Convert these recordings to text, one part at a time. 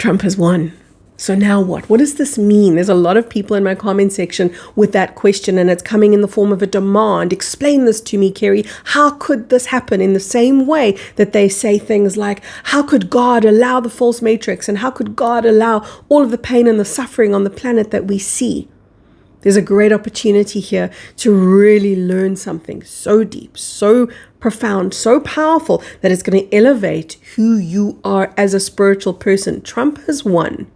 Trump has won. So now what? What does this mean? There's a lot of people in my comment section with that question, and it's coming in the form of a demand. Explain this to me, Kerry. How could this happen? In the same way that they say things like, how could God allow the false matrix? And how could God allow all of the pain and the suffering on the planet that we see? There's a great opportunity here to really learn something so deep, so profound, so powerful that it's going to elevate who you are as a spiritual person. Trump has won.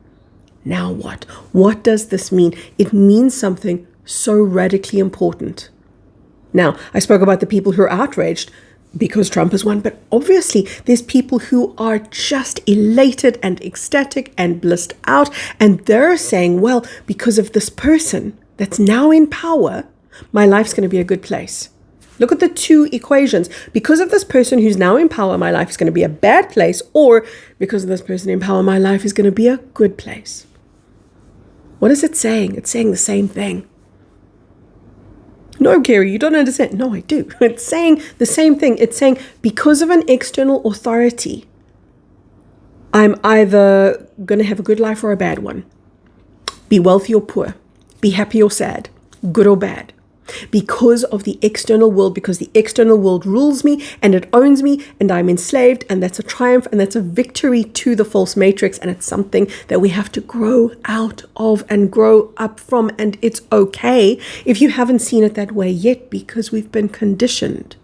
Now what? What does this mean? It means something so radically important. Now, I spoke about the people who are outraged because Trump has won, but obviously there's people who are just elated and ecstatic and blissed out, and they're saying, well, because of this person that's now in power, my life's going to be a good place. Look at the two equations. Because of this person who's now in power, my life is going to be a bad place, or because of this person in power, my life is going to be a good place. What is it saying? It's saying the same thing. No, Kerry, you don't understand. No, I do. It's saying the same thing. It's saying because of an external authority, I'm either going to have a good life or a bad one. Be wealthy or poor. Be happy or sad. Good or bad. Because of the external world, because the external world rules me and it owns me and I'm enslaved, and that's a triumph and that's a victory to the false matrix, and it's something that we have to grow out of and grow up from, and it's okay if you haven't seen it that way yet, because we've been conditioned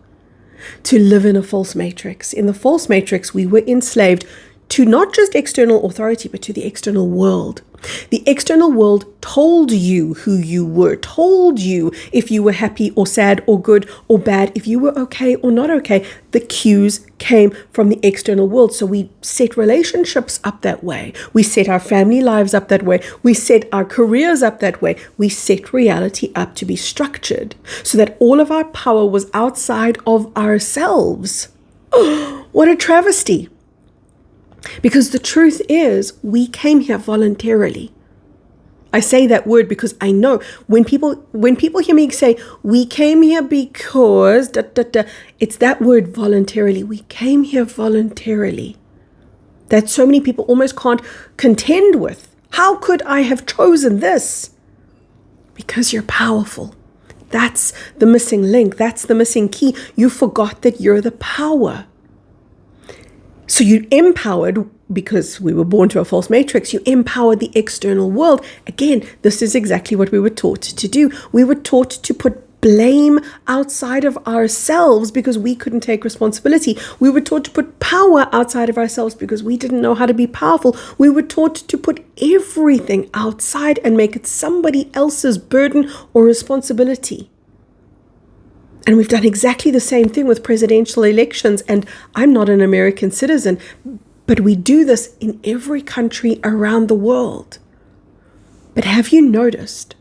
to live in a false matrix. In the false matrix, we were enslaved to not just external authority, but to the external world. The external world told you who you were, told you if you were happy or sad or good or bad, if you were okay or not okay. The cues came from the external world. So we set relationships up that way. We set our family lives up that way. We set our careers up that way. We set reality up to be structured so that all of our power was outside of ourselves. Oh, what a travesty. Because the truth is, we came here voluntarily. I say that word because I know when people hear me say, we came here because, it's that word voluntarily. We came here voluntarily. That so many people almost can't contend with. How could I have chosen this? Because you're powerful. That's the missing link. That's the missing key. You forgot that you're the power. So you empowered, because we were born to a false matrix, you empowered the external world. Again, this is exactly what we were taught to do. We were taught to put blame outside of ourselves because we couldn't take responsibility. We were taught to put power outside of ourselves because we didn't know how to be powerful. We were taught to put everything outside and make it somebody else's burden or responsibility. And we've done exactly the same thing with presidential elections. And I'm not an American citizen, but we do this in every country around the world. But have you noticed,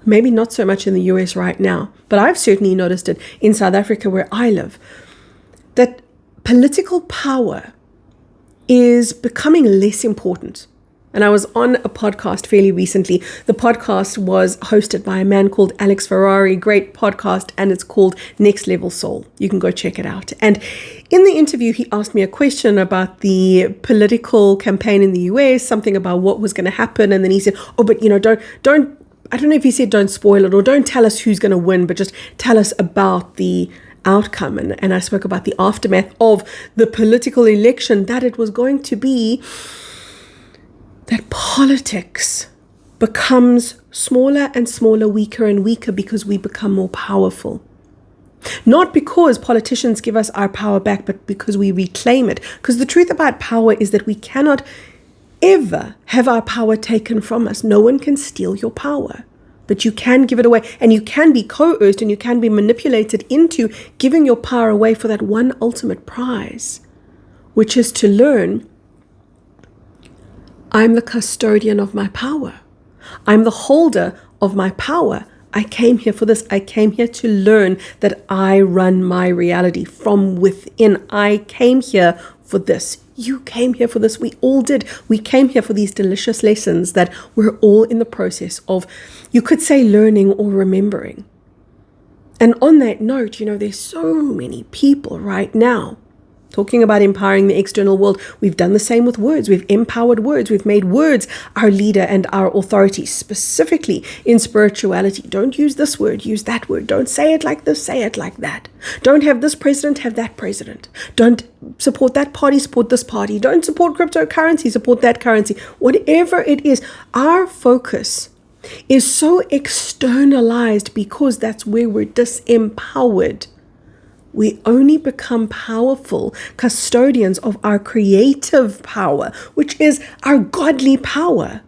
maybe not so much in the US right now, but I've certainly noticed it in South Africa where I live, that political power is becoming less important. And I was on a podcast fairly recently. The podcast was hosted by a man called Alex Ferrari, great podcast, and it's called Next Level Soul. You can go check it out. And in the interview, he asked me a question about the political campaign in the US, something about what was going to happen. And then he said, oh, but don't, I don't know if he said don't spoil it or don't tell us who's going to win, but just tell us about the outcome. And I spoke about the aftermath of the political election, that it was going to be that politics becomes smaller and smaller, weaker and weaker because we become more powerful. Not because politicians give us our power back, but because we reclaim it. Because the truth about power is that we cannot ever have our power taken from us. No one can steal your power, but you can give it away, and you can be coerced and you can be manipulated into giving your power away for that one ultimate prize, which is to learn, I'm the custodian of my power. I'm the holder of my power. I came here for this. I came here to learn that I run my reality from within. I came here for this. You came here for this. We all did. We came here for these delicious lessons that we're all in the process of, you could say, learning or remembering. And on that note, there's so many people right now Talking about empowering the external world, we've done the same with words. We've empowered words. We've made words our leader and our authority, specifically in spirituality. Don't use this word, use that word. Don't say it like this, say it like that. Don't have this president, have that president. Don't support that party, support this party. Don't support cryptocurrency, support that currency. Whatever it is, our focus is so externalized because that's where we're disempowered. We only become powerful custodians of our creative power, which is our godly power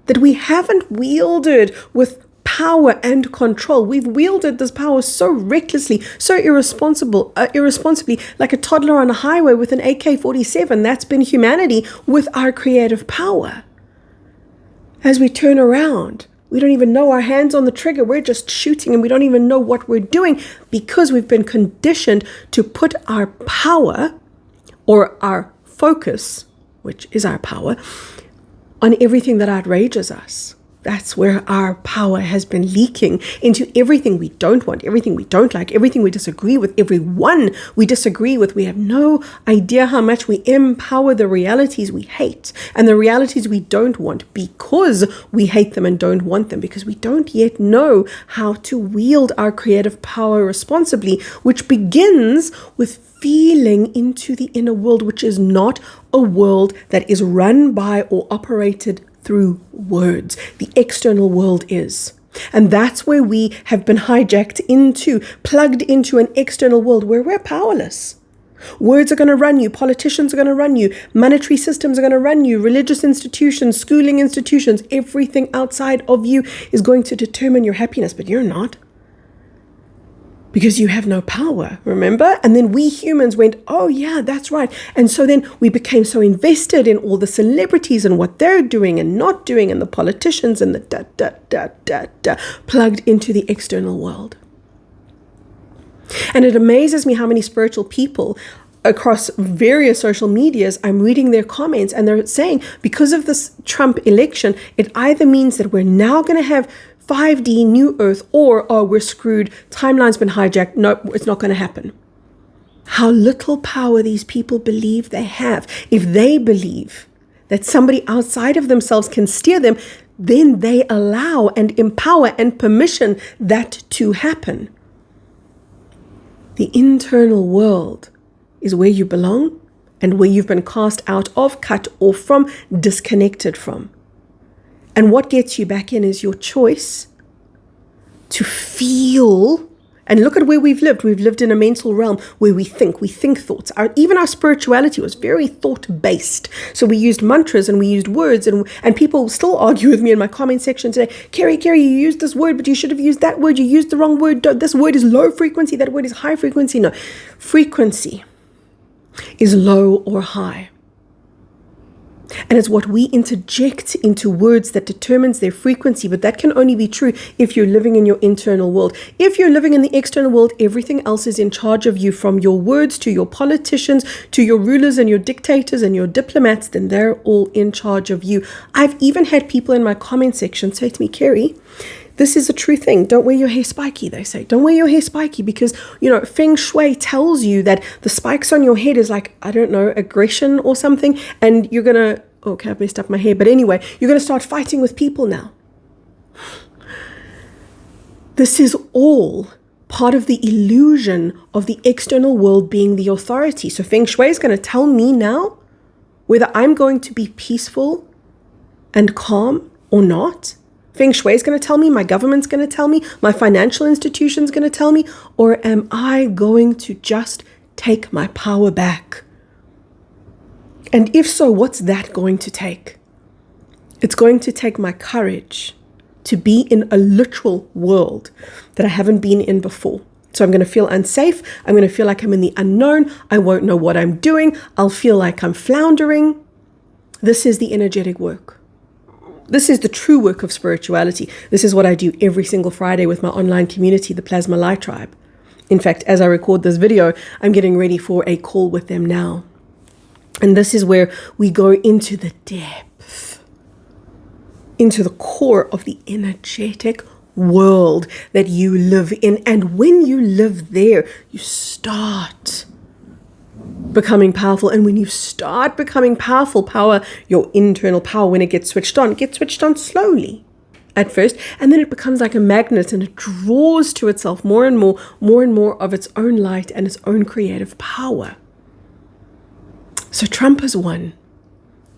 that we haven't wielded with power and control. We've wielded this power so recklessly, so irresponsibly, like a toddler on a highway with an AK-47. That's been humanity with our creative power. As we turn around, we don't even know our hands on the trigger. We're just shooting and we don't even know what we're doing because we've been conditioned to put our power or our focus, which is our power, on everything that outrages us. That's where our power has been leaking into everything we don't want, everything we don't like, everything we disagree with, everyone we disagree with. We have no idea how much we empower the realities we hate and the realities we don't want because we hate them and don't want them, because we don't yet know how to wield our creative power responsibly, which begins with feeling into the inner world, which is not a world that is run by or operated through words. The external world is. And that's where we have been hijacked into, plugged into an external world where we're powerless. Words are going to run you. Politicians are going to run you. Monetary systems are going to run you. Religious institutions, schooling institutions, everything outside of you is going to determine your happiness, but you're not. Because you have no power, remember? And then we humans went, oh yeah, that's right. And so then we became so invested in all the celebrities and what they're doing and not doing and the politicians and the plugged into the external world. And it amazes me how many spiritual people across various social medias, I'm reading their comments and they're saying, because of this Trump election, it either means that we're now going to have 5D New Earth, or oh, we're screwed, timeline's been hijacked, no, it's not going to happen. How little power these people believe they have. If they believe that somebody outside of themselves can steer them, then they allow and empower and permission that to happen. The internal world is where you belong and where you've been cast out of, cut off from, disconnected from. And what gets you back in is your choice to feel. And look at where we've lived. We've lived in a mental realm where we think thoughts. Even our spirituality was very thought-based. So we used mantras and we used words. And people still argue with me in my comment section today. Kerry, you used this word, but you should have used that word. You used the wrong word. This word is low frequency. That word is high frequency. No, frequency is low or high. And it's what we interject into words that determines their frequency. But that can only be true if you're living in your internal world. If you're living in the external world, everything else is in charge of you, from your words to your politicians, to your rulers and your dictators and your diplomats. Then they're all in charge of you. I've even had people in my comment section say to me, Kerry, this is a true thing. Don't wear your hair spiky, they say. Don't wear your hair spiky because, Feng Shui tells you that the spikes on your head is like, I don't know, aggression or something. And you're going to, okay, I've messed up my hair. But anyway, you're going to start fighting with people now. This is all part of the illusion of the external world being the authority. So Feng Shui is going to tell me now whether I'm going to be peaceful and calm or not. Feng Shui is going to tell me, my government's going to tell me, my financial institution's going to tell me, or am I going to just take my power back? And if so, what's that going to take? It's going to take my courage to be in a literal world that I haven't been in before. So I'm going to feel unsafe. I'm going to feel like I'm in the unknown. I won't know what I'm doing. I'll feel like I'm floundering. This is the energetic work. This is the true work of spirituality. This is what I do every single Friday with my online community, the Plasma Light Tribe. In fact, as I record this video, I'm getting ready for a call with them now. And this is where we go into the depth, into the core of the energetic world that you live in. And when you live there, you start becoming powerful. And when you start becoming powerful, your internal power, when it gets switched on slowly at first, and then it becomes like a magnet and it draws to itself more and more of its own light and its own creative power. So Trump has won.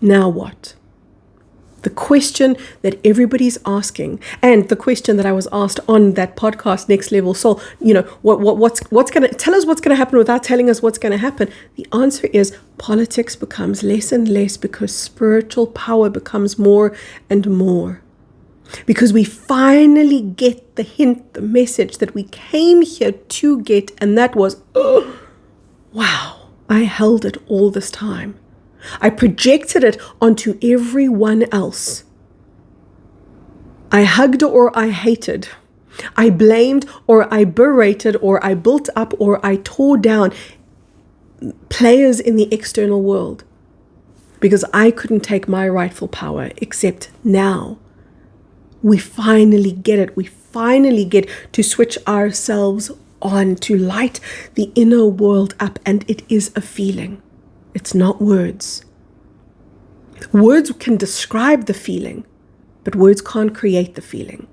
Now what? The question that everybody's asking, and the question that I was asked on that podcast, Next Level Soul, what's going to tell us what's going to happen without telling us what's going to happen? The answer is politics becomes less and less because spiritual power becomes more and more. Because we finally get the hint, the message that we came here to get, and that was, oh, wow, I held it all this time. I projected it onto everyone else. I hugged or I hated. I blamed or I berated or I built up or I tore down players in the external world because I couldn't take my rightful power, except now we finally get it. We finally get to switch ourselves on, to light the inner world up, and it is a feeling. It's not words. Words can describe the feeling, but words can't create the feeling.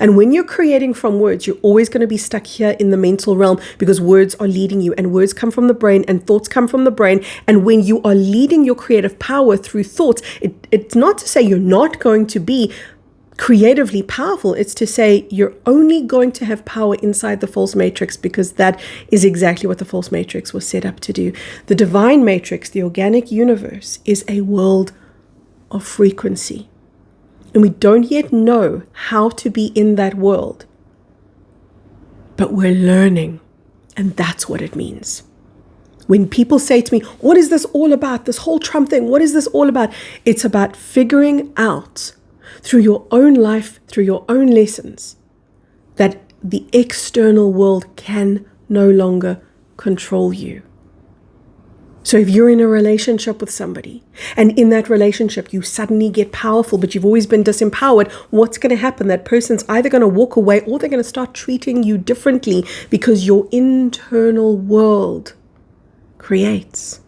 And when you're creating from words, you're always going to be stuck here in the mental realm because words are leading you, and words come from the brain and thoughts come from the brain. And when you are leading your creative power through thoughts, it's not to say you're not going to be creatively powerful. It's to say you're only going to have power inside the false matrix, because that is exactly what the false matrix was set up to do. The divine matrix, the organic universe, is a world of frequency. And we don't yet know how to be in that world, but we're learning. And that's what it means. When people say to me, what is this all about? This whole Trump thing, what is this all about? It's about figuring out through your own life, through your own lessons, that the external world can no longer control you. So if you're in a relationship with somebody, and in that relationship you suddenly get powerful, but you've always been disempowered, what's going to happen? That person's either going to walk away or they're going to start treating you differently, because your internal world creates.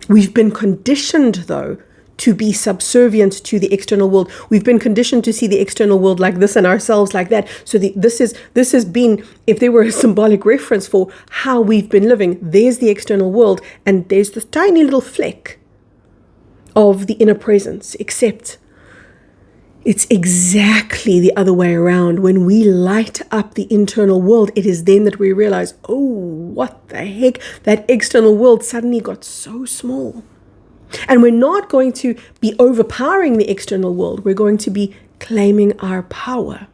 We've been conditioned, though, to be subservient to the external world. We've been conditioned to see the external world like this and ourselves like that. So this has been, if there were a symbolic reference for how we've been living, there's the external world and there's this tiny little fleck of the inner presence, except it's exactly the other way around. When we light up the internal world, it is then that we realize, oh, what the heck? That external world suddenly got so small. And we're not going to be overpowering the external world. We're going to be claiming our power,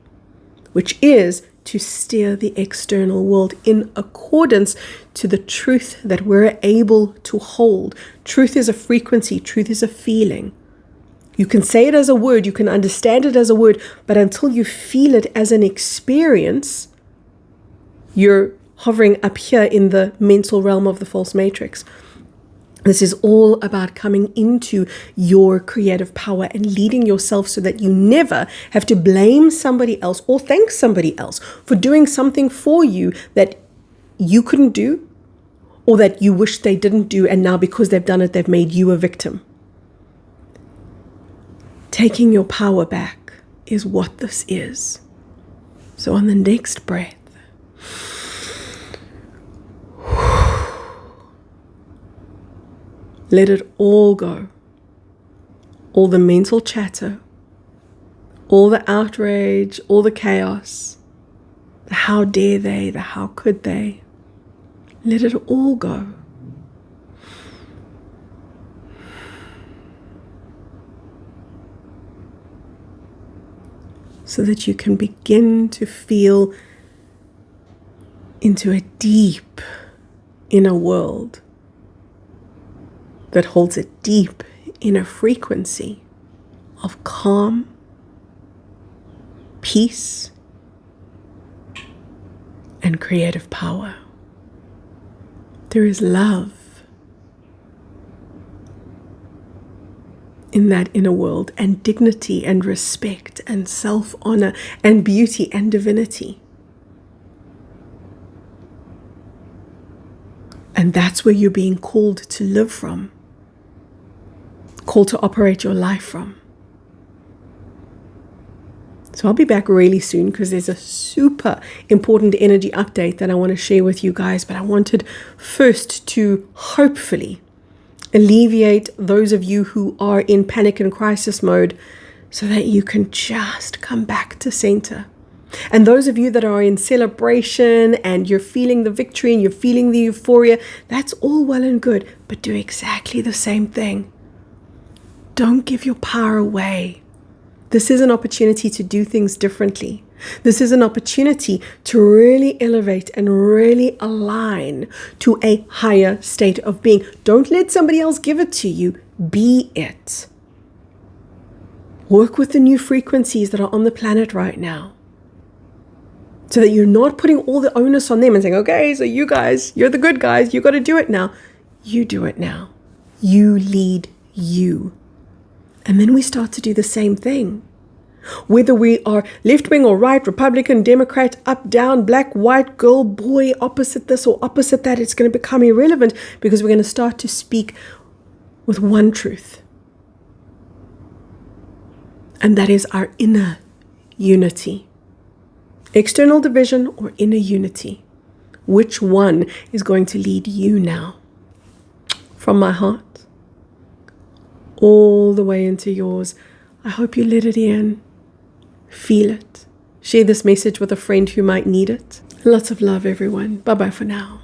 which is to steer the external world in accordance to the truth that we're able to hold. Truth is a frequency. Truth is a feeling. You can say it as a word. You can understand it as a word. But until you feel it as an experience, you're hovering up here in the mental realm of the false matrix. This is all about coming into your creative power and leading yourself so that you never have to blame somebody else or thank somebody else for doing something for you that you couldn't do or that you wish they didn't do. And now because they've done it, they've made you a victim. Taking your power back is what this is. So on the next breath, let it all go. All the mental chatter, all the outrage, all the chaos, the how dare they, the how could they. Let it all go. So that you can begin to feel into a deep inner world that holds a deep inner frequency of calm, peace, and creative power. There is love in that inner world, and dignity and respect and self-honor and beauty and divinity. And that's where you're being called to live from, called to operate your life from. So I'll be back really soon because there's a super important energy update that I want to share with you guys. But I wanted first to hopefully alleviate those of you who are in panic and crisis mode so that you can just come back to center. And those of you that are in celebration and you're feeling the victory and you're feeling the euphoria, that's all well and good, but do exactly the same thing. Don't give your power away. This is an opportunity to do things differently. This is an opportunity to really elevate and really align to a higher state of being. Don't let somebody else give it to you. Be it. Work with the new frequencies that are on the planet right now, so that you're not putting all the onus on them and saying, okay, so you guys, you're the good guys, you got to do it now. You do it now. You lead you. And then we start to do the same thing. Whether we are left wing or right, Republican, Democrat, up, down, black, white, girl, boy, opposite this or opposite that, it's going to become irrelevant because we're going to start to speak with one truth. And that is our inner unity. External division or inner unity. Which one is going to lead you now? From my heart, all the way into yours. I hope you let it in. Feel it. Share this message with a friend who might need it. Lots of love, everyone. Bye-bye for now.